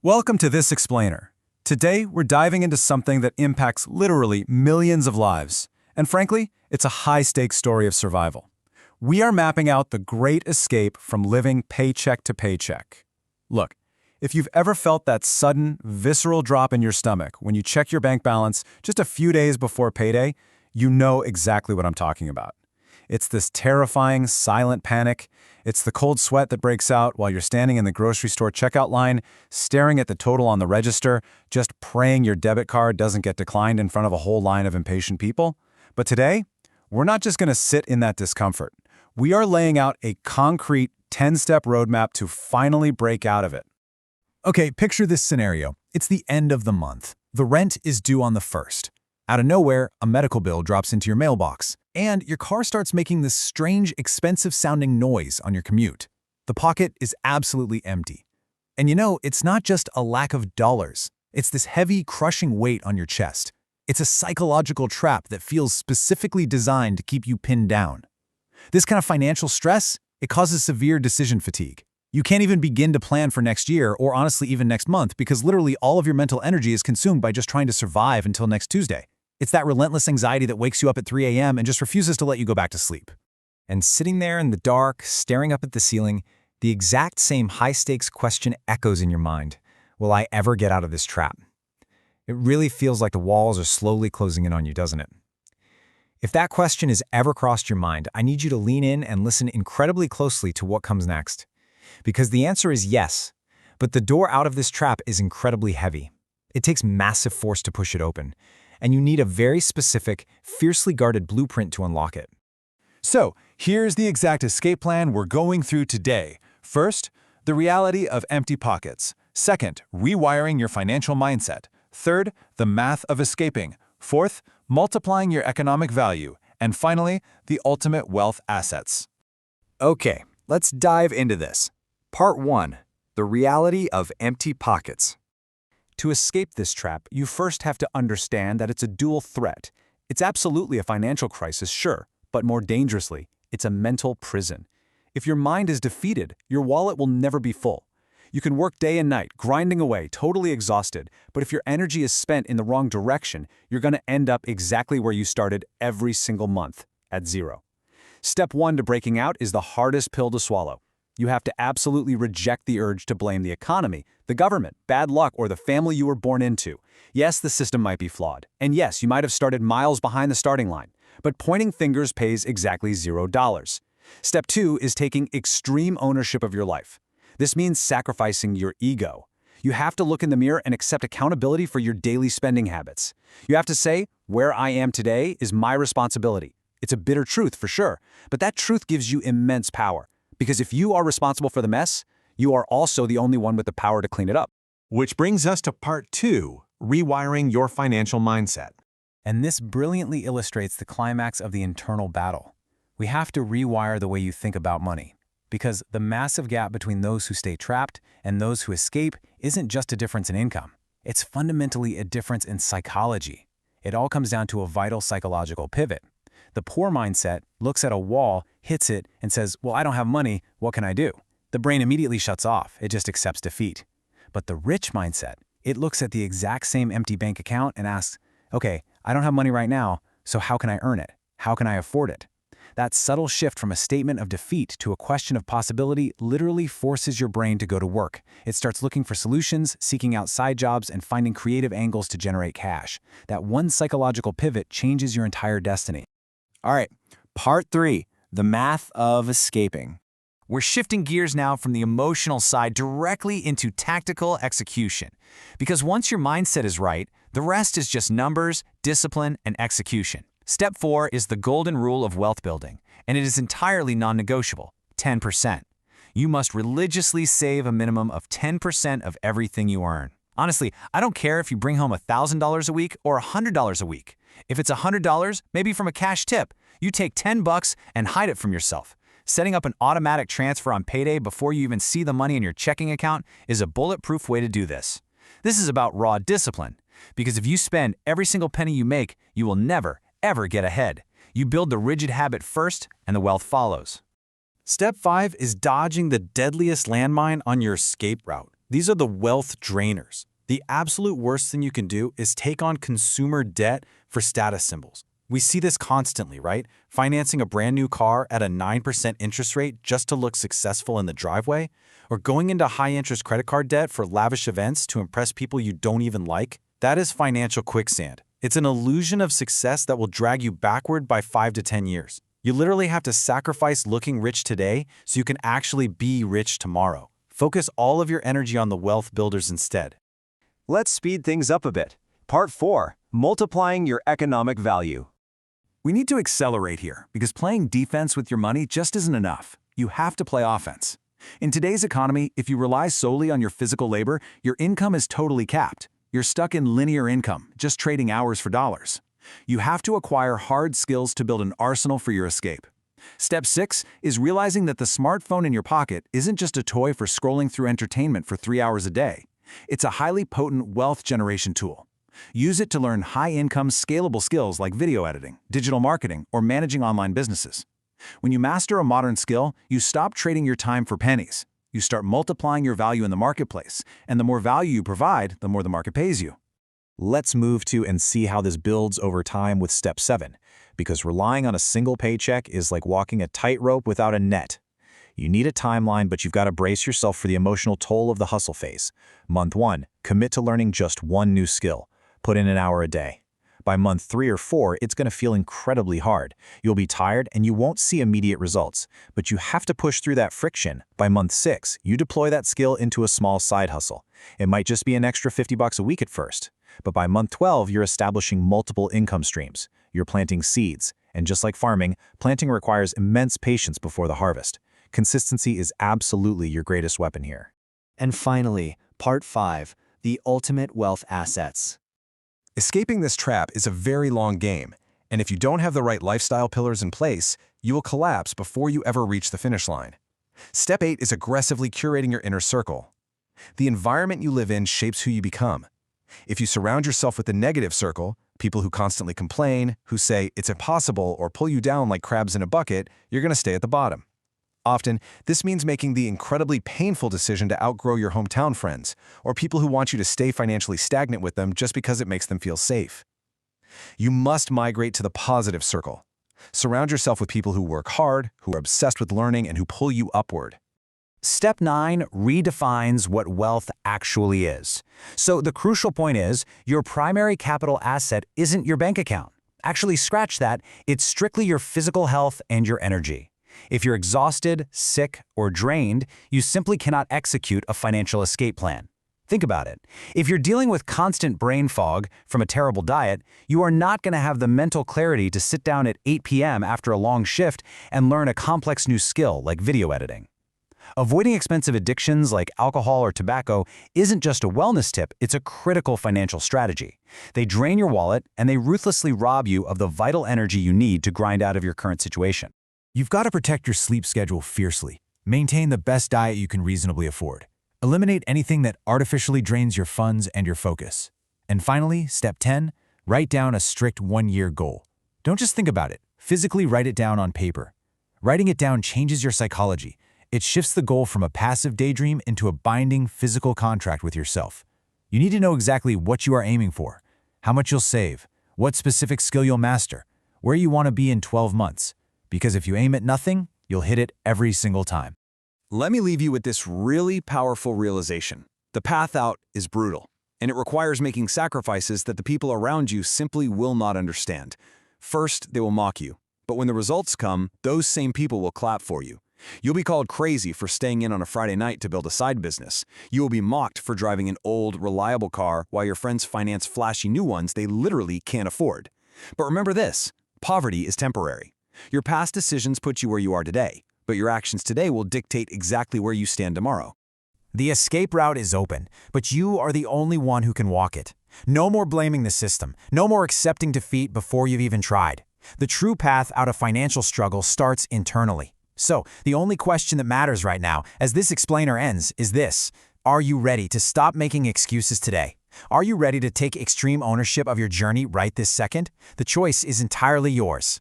Welcome to This Explainer. Today, we're diving into something that impacts literally millions of lives. And frankly, it's a high-stakes story of survival. We are mapping out the great escape from living paycheck to paycheck. Look, if you've ever felt that sudden, visceral drop in your stomach when you check your bank balance just a few days before payday, you know exactly what I'm talking about. It's this terrifying, silent panic. It's the cold sweat that breaks out while you're standing in the grocery store checkout line, staring at the total on the register, just praying your debit card doesn't get declined in front of a whole line of impatient people. But today, we're not just going to sit in that discomfort. We are laying out a concrete 10-step roadmap to finally break out of it. Okay, picture this scenario. It's the end of the month. The rent is due on the 1st. Out of nowhere, a medical bill drops into your mailbox, and your car starts making this strange, expensive-sounding noise on your commute. The pocket is absolutely empty. And you know, it's not just a lack of dollars. It's this heavy, crushing weight on your chest. It's a psychological trap that feels specifically designed to keep you pinned down. This kind of financial stress, it causes severe decision fatigue. You can't even begin to plan for next year or honestly even next month because literally all of your mental energy is consumed by just trying to survive until next Tuesday. It's that relentless anxiety that wakes you up at 3 a.m. and just refuses to let you go back to sleep. And sitting there in the dark, staring up at the ceiling, the exact same high-stakes question echoes in your mind. Will I ever get out of this trap? It really feels like the walls are slowly closing in on you, doesn't it? If that question has ever crossed your mind, I need you to lean in and listen incredibly closely to what comes next. Because the answer is yes, but the door out of this trap is incredibly heavy. It takes massive force to push it open, and you need a very specific, fiercely guarded blueprint to unlock it. So, here's the exact escape plan we're going through today. First, the reality of empty pockets. Second, rewiring your financial mindset. Third, the math of escaping. Fourth, multiplying your economic value. And finally, the ultimate wealth assets. Okay, let's dive into this. Part 1. The reality of empty pockets. To escape this trap, you first have to understand that it's a dual threat. It's absolutely a financial crisis, sure, but more dangerously, it's a mental prison. If your mind is defeated, your wallet will never be full. You can work day and night, grinding away, totally exhausted, but if your energy is spent in the wrong direction, you're going to end up exactly where you started every single month, at zero. Step 1 to breaking out is the hardest pill to swallow. You have to absolutely reject the urge to blame the economy, the government, bad luck, or the family you were born into. Yes, the system might be flawed. And yes, you might have started miles behind the starting line. But pointing fingers pays exactly $0. Step 2 is taking extreme ownership of your life. This means sacrificing your ego. You have to look in the mirror and accept accountability for your daily spending habits. You have to say, where I am today is my responsibility. It's a bitter truth for sure, but that truth gives you immense power. Because if you are responsible for the mess, you are also the only one with the power to clean it up. Which brings us to part 2, rewiring your financial mindset. And this brilliantly illustrates the climax of the internal battle. We have to rewire the way you think about money. Because the massive gap between those who stay trapped and those who escape isn't just a difference in income. It's fundamentally a difference in psychology. It all comes down to a vital psychological pivot. The poor mindset looks at a wall, hits it, and says, well, I don't have money, what can I do? The brain immediately shuts off, it just accepts defeat. But the rich mindset, it looks at the exact same empty bank account and asks, okay, I don't have money right now, so how can I earn it? How can I afford it? That subtle shift from a statement of defeat to a question of possibility literally forces your brain to go to work. It starts looking for solutions, seeking out side jobs, and finding creative angles to generate cash. That one psychological pivot changes your entire destiny. All right, part 3, the math of escaping. We're shifting gears now from the emotional side directly into tactical execution. Because once your mindset is right, the rest is just numbers, discipline, and execution. Step 4 is the golden rule of wealth building, and it is entirely non-negotiable, 10%. You must religiously save a minimum of 10% of everything you earn. Honestly, I don't care if you bring home $1,000 a week or $100 a week. If it's $100, maybe from a cash tip, you take $10 and hide it from yourself. Setting up an automatic transfer on payday before you even see the money in your checking account is a bulletproof way to do this. This is about raw discipline, because if you spend every single penny you make, you will never, ever get ahead. You build the rigid habit first, and the wealth follows. Step 5 is dodging the deadliest landmine on your escape route, These are the wealth drainers. The absolute worst thing you can do is take on consumer debt for status symbols. We see this constantly, right? Financing a brand new car at a 9% interest rate just to look successful in the driveway? Or going into high-interest credit card debt for lavish events to impress people you don't even like? That is financial quicksand. It's an illusion of success that will drag you backward by 5 to 10 years. You literally have to sacrifice looking rich today so you can actually be rich tomorrow. Focus all of your energy on the wealth builders instead. Let's speed things up a bit. Part 4. Multiplying your economic value. We need to accelerate here because playing defense with your money just isn't enough. You have to play offense. In today's economy, if you rely solely on your physical labor, your income is totally capped. You're stuck in linear income, just trading hours for dollars. You have to acquire hard skills to build an arsenal for your escape. Step 6 is realizing that the smartphone in your pocket isn't just a toy for scrolling through entertainment for 3 hours a day. It's a highly potent wealth generation tool. Use it to learn high-income, scalable skills like video editing, digital marketing, or managing online businesses. When you master a modern skill, you stop trading your time for pennies. You start multiplying your value in the marketplace, and the more value you provide, the more the market pays you. Let's move to and see how this builds over time with Step 7, because relying on a single paycheck is like walking a tightrope without a net. You need a timeline, but you've got to brace yourself for the emotional toll of the hustle phase. Month 1, commit to learning just one new skill. Put in an hour a day. By month 3 or 4, it's going to feel incredibly hard. You'll be tired and you won't see immediate results, but you have to push through that friction. By month 6, you deploy that skill into a small side hustle. It might just be an extra $50 a week at first, but by month 12, you're establishing multiple income streams. You're planting seeds, and just like farming, planting requires immense patience before the harvest. Consistency is absolutely your greatest weapon here. And finally, Part 5, the ultimate wealth assets. Escaping this trap is a very long game, and if you don't have the right lifestyle pillars in place, you will collapse before you ever reach the finish line. Step 8 is aggressively curating your inner circle. The environment you live in shapes who you become. If you surround yourself with the negative circle, people who constantly complain, who say it's impossible or pull you down like crabs in a bucket, you're going to stay at the bottom. Often, this means making the incredibly painful decision to outgrow your hometown friends, or people who want you to stay financially stagnant with them just because it makes them feel safe. You must migrate to the positive circle. Surround yourself with people who work hard, who are obsessed with learning, and who pull you upward. Step 9 redefines what wealth actually is. So the crucial point is, your primary capital asset isn't your bank account. Actually, scratch that. It's strictly your physical health and your energy. If you're exhausted, sick, or drained, you simply cannot execute a financial escape plan. Think about it. If you're dealing with constant brain fog from a terrible diet, you are not going to have the mental clarity to sit down at 8 p.m. after a long shift and learn a complex new skill like video editing. Avoiding expensive addictions like alcohol or tobacco isn't just a wellness tip, it's a critical financial strategy. They drain your wallet and they ruthlessly rob you of the vital energy you need to grind out of your current situation. You've got to protect your sleep schedule fiercely. Maintain the best diet you can reasonably afford. Eliminate anything that artificially drains your funds and your focus. And finally, Step 10, write down a strict one-year goal. Don't just think about it. Physically write it down on paper. Writing it down changes your psychology. It shifts the goal from a passive daydream into a binding physical contract with yourself. You need to know exactly what you are aiming for, how much you'll save, what specific skill you'll master, where you want to be in 12 months. Because if you aim at nothing, you'll hit it every single time. Let me leave you with this really powerful realization. The path out is brutal, and it requires making sacrifices that the people around you simply will not understand. First, they will mock you, but when the results come, those same people will clap for you. You'll be called crazy for staying in on a Friday night to build a side business. You will be mocked for driving an old, reliable car while your friends finance flashy new ones they literally can't afford. But remember this, poverty is temporary. Your past decisions put you where you are today, but your actions today will dictate exactly where you stand tomorrow. The escape route is open, but you are the only one who can walk it. No more blaming the system. No more accepting defeat before you've even tried. The true path out of financial struggle starts internally. So, the only question that matters right now, as this explainer ends, is this. Are you ready to stop making excuses today? Are you ready to take extreme ownership of your journey right this second? The choice is entirely yours.